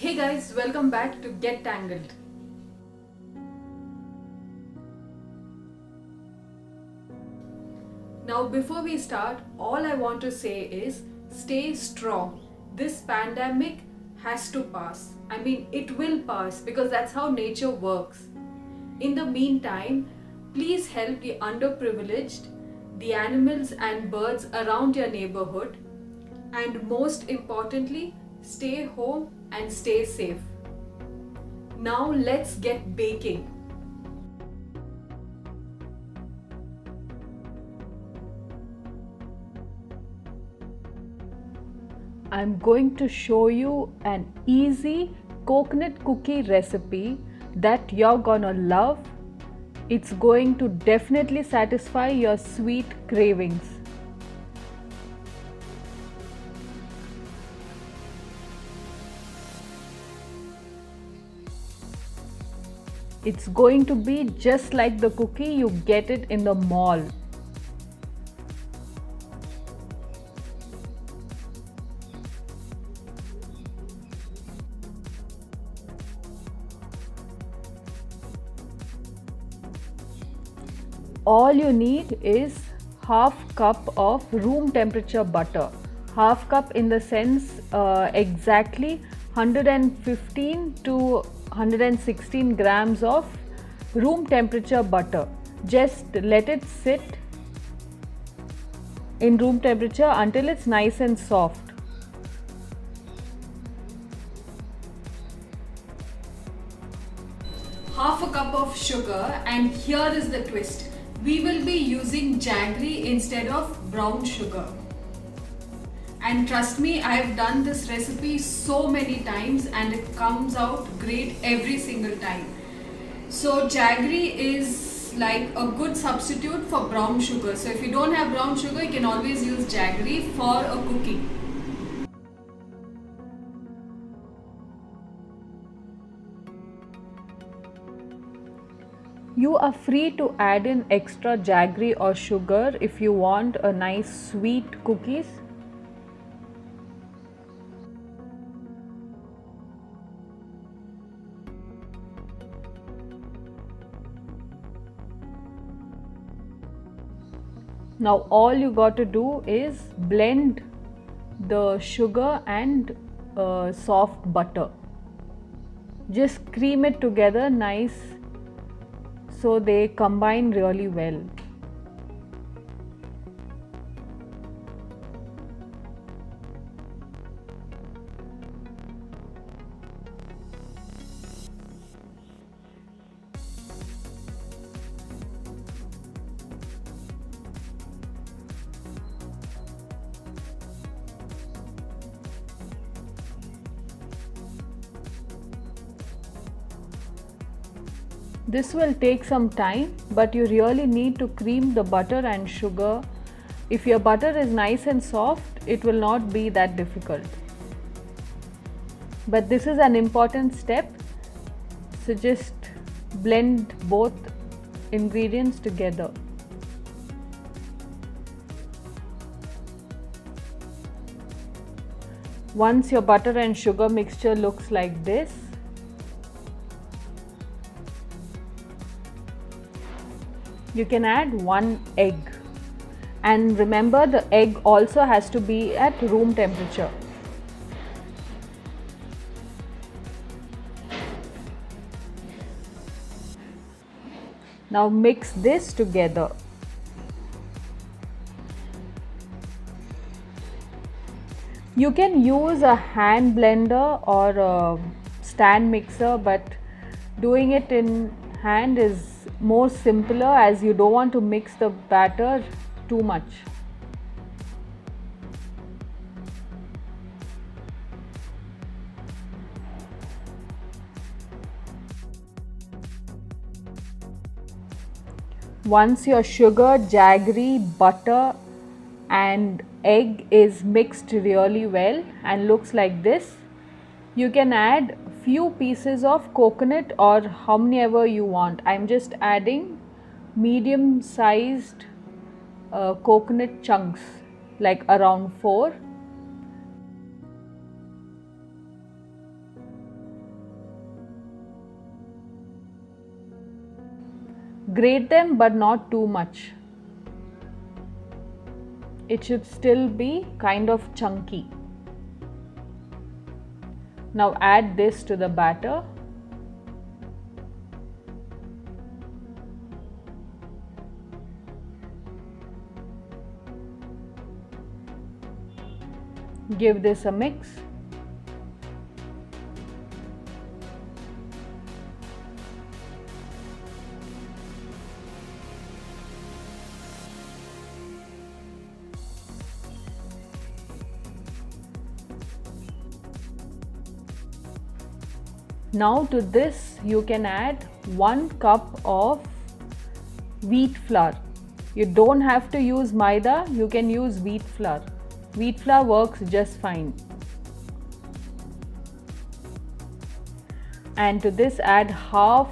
Hey guys, welcome back to Get Tangled. Now, before we start, all I want to say is stay strong. This pandemic has to pass. I mean, it will pass because that's how nature works. In the meantime, please help the underprivileged, the animals and birds around your neighborhood, and most importantly, stay home and stay safe. Now, let's get baking. I'm going to show you an easy coconut cookie recipe that you're gonna love. It's going to definitely satisfy your sweet cravings. It's going to be just like the cookie you get it in the mall. All you need is half cup of room temperature butter. Half cup in the sense exactly 115 to 116 grams of room temperature butter. Just let it sit in room temperature until it's nice and soft. Half a cup of sugar, and here is the twist. We will be using jaggery instead of brown sugar. And trust me, I have done this recipe so many times and it comes out great every single time. So jaggery is like a good substitute for brown sugar. So if you don't have brown sugar, you can always use jaggery for a cookie. You are free to add in extra jaggery or sugar if you want a nice sweet cookies. Now all you got to do is blend the sugar and soft butter. Just cream it together nice so they combine really well. This will take some time, but you really need to cream the butter and sugar. If your butter is nice and soft, it will not be that difficult. But this is an important step, so just blend both ingredients together. Once your butter and sugar mixture looks like this, you can add 1 egg, and remember the egg also has to be at room temperature. Now mix this together. You can use a hand blender or a stand mixer, but doing it in hand is more simpler as you don't want to mix the batter too much. Once your sugar, jaggery, butter and egg is mixed really well and looks like this, you can add few pieces of coconut or how many ever you want. I'm just adding medium sized coconut chunks, like around 4. Grate them, but not too much. It should still be kind of chunky. Now add this to the batter. Give this a mix. Now to this you can add 1 cup of wheat flour. You don't have to use maida, you can use wheat flour. Wheat flour works just fine. And to this add half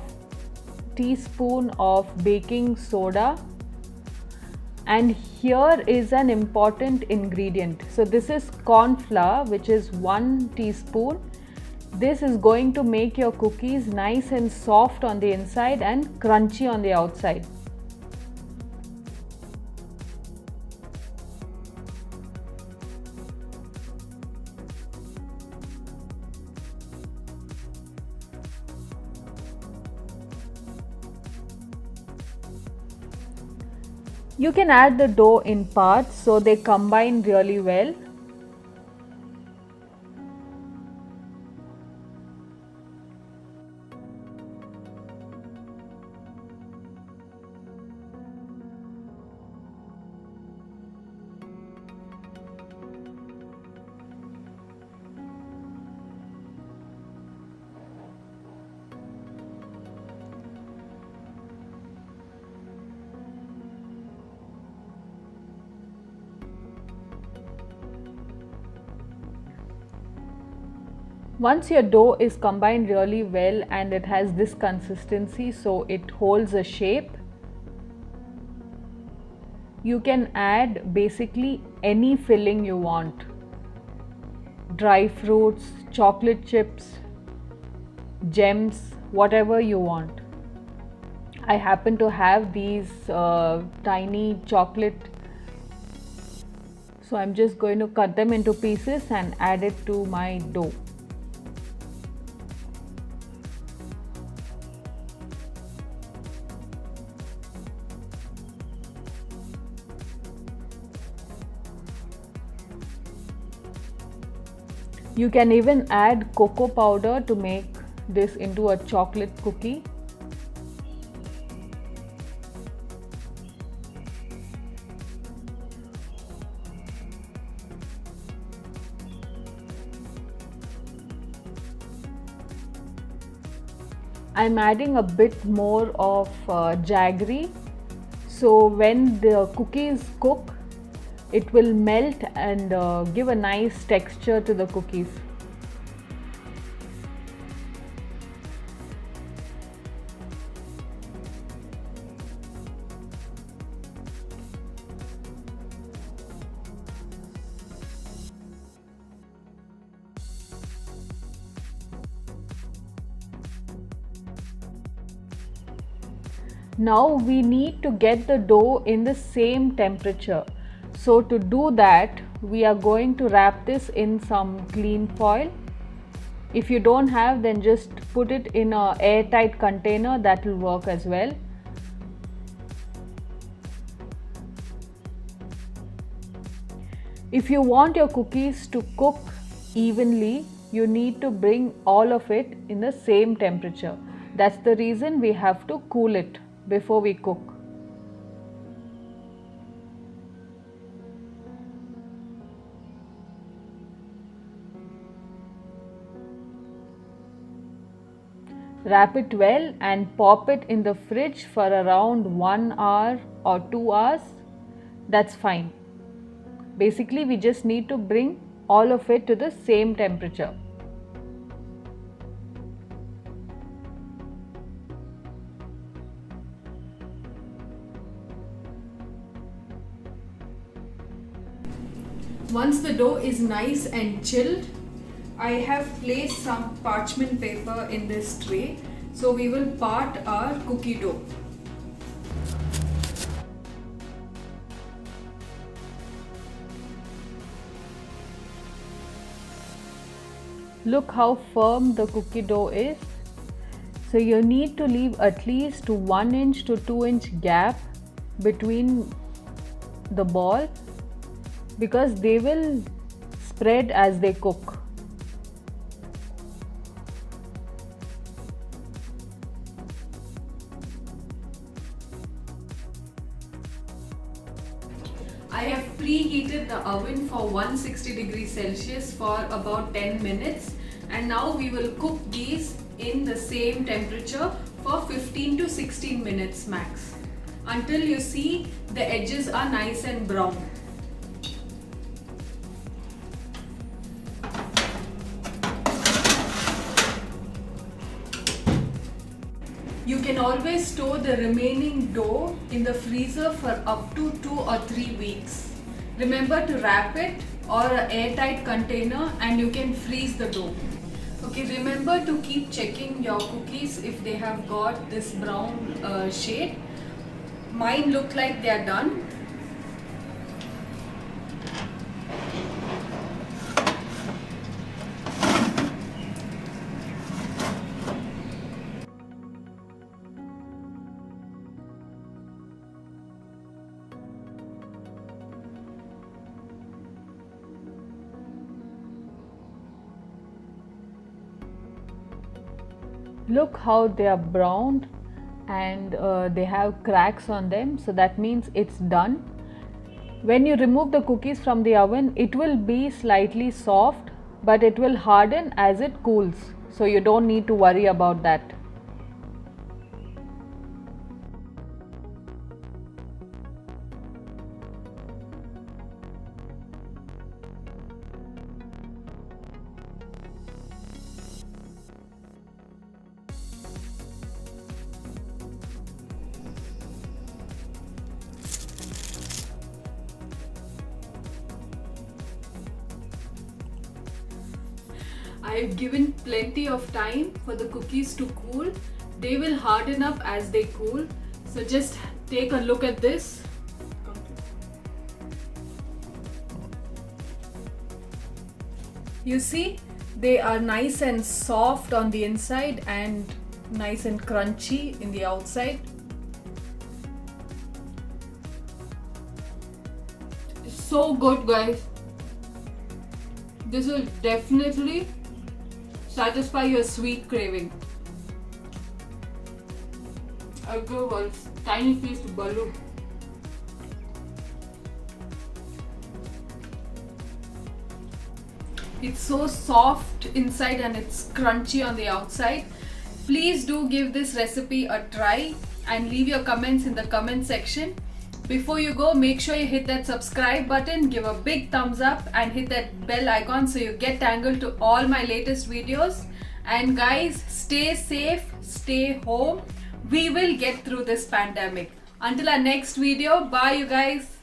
teaspoon of baking soda. And here is an important ingredient. So this is corn flour, which is 1 teaspoon. This is going to make your cookies nice and soft on the inside and crunchy on the outside. You can add the dough in parts so they combine really well. Once your dough is combined really well and it has this consistency, so it holds a shape, you can add basically any filling you want. Dry fruits, chocolate chips, gems, whatever you want. I happen to have these tiny chocolate, so I'm just going to cut them into pieces and add it to my dough. You can even add cocoa powder to make this into a chocolate cookie. I'm adding a bit more of jaggery, so when the cookies cook, it will melt and give a nice texture to the cookies. Now we need to get the dough in the same temperature. So to do that, we are going to wrap this in some clean foil. If you don't have, then just put it in an airtight container, that will work as well. If you want your cookies to cook evenly, you need to bring all of it in the same temperature. That's the reason we have to cool it before we cook. Wrap it well and pop it in the fridge for around 1 hour or 2 hours. That's fine. Basically, we just need to bring all of it to the same temperature. Once the dough is nice and chilled, I have placed some parchment paper in this tray, so we will part our cookie dough. Look how firm the cookie dough is. So you need to leave at least 1 inch to 2 inch gap between the ball because they will spread as they cook. I have preheated the oven for 160 degrees Celsius for about 10 minutes, and now we will cook these in the same temperature for 15 to 16 minutes max until you see the edges are nice and brown. You can always store the remaining dough in the freezer for up to 2 or 3 weeks. Remember to wrap it or an airtight container and you can freeze the dough. Okay, remember to keep checking your cookies if they have got this brown shade. Mine look like they are done. Look how they are browned and they have cracks on them, so that means it's done. When you remove the cookies from the oven, it will be slightly soft, but it will harden as it cools, so you don't need to worry about that. I've given plenty of time for the cookies to cool. They will harden up as they cool. So just take a look at this. You see, they are nice and soft on the inside and nice and crunchy in the outside. So good, guys. This will definitely satisfy your sweet craving. I'll give a tiny piece to Balu. It's so soft inside and it's crunchy on the outside. Please do give this recipe a try and leave your comments in the comment section. Before you go, make sure you hit that subscribe button, give a big thumbs up and hit that bell icon so you get tangled to all my latest videos. And guys, stay safe, stay home. We will get through this pandemic. Until our next video, bye you guys.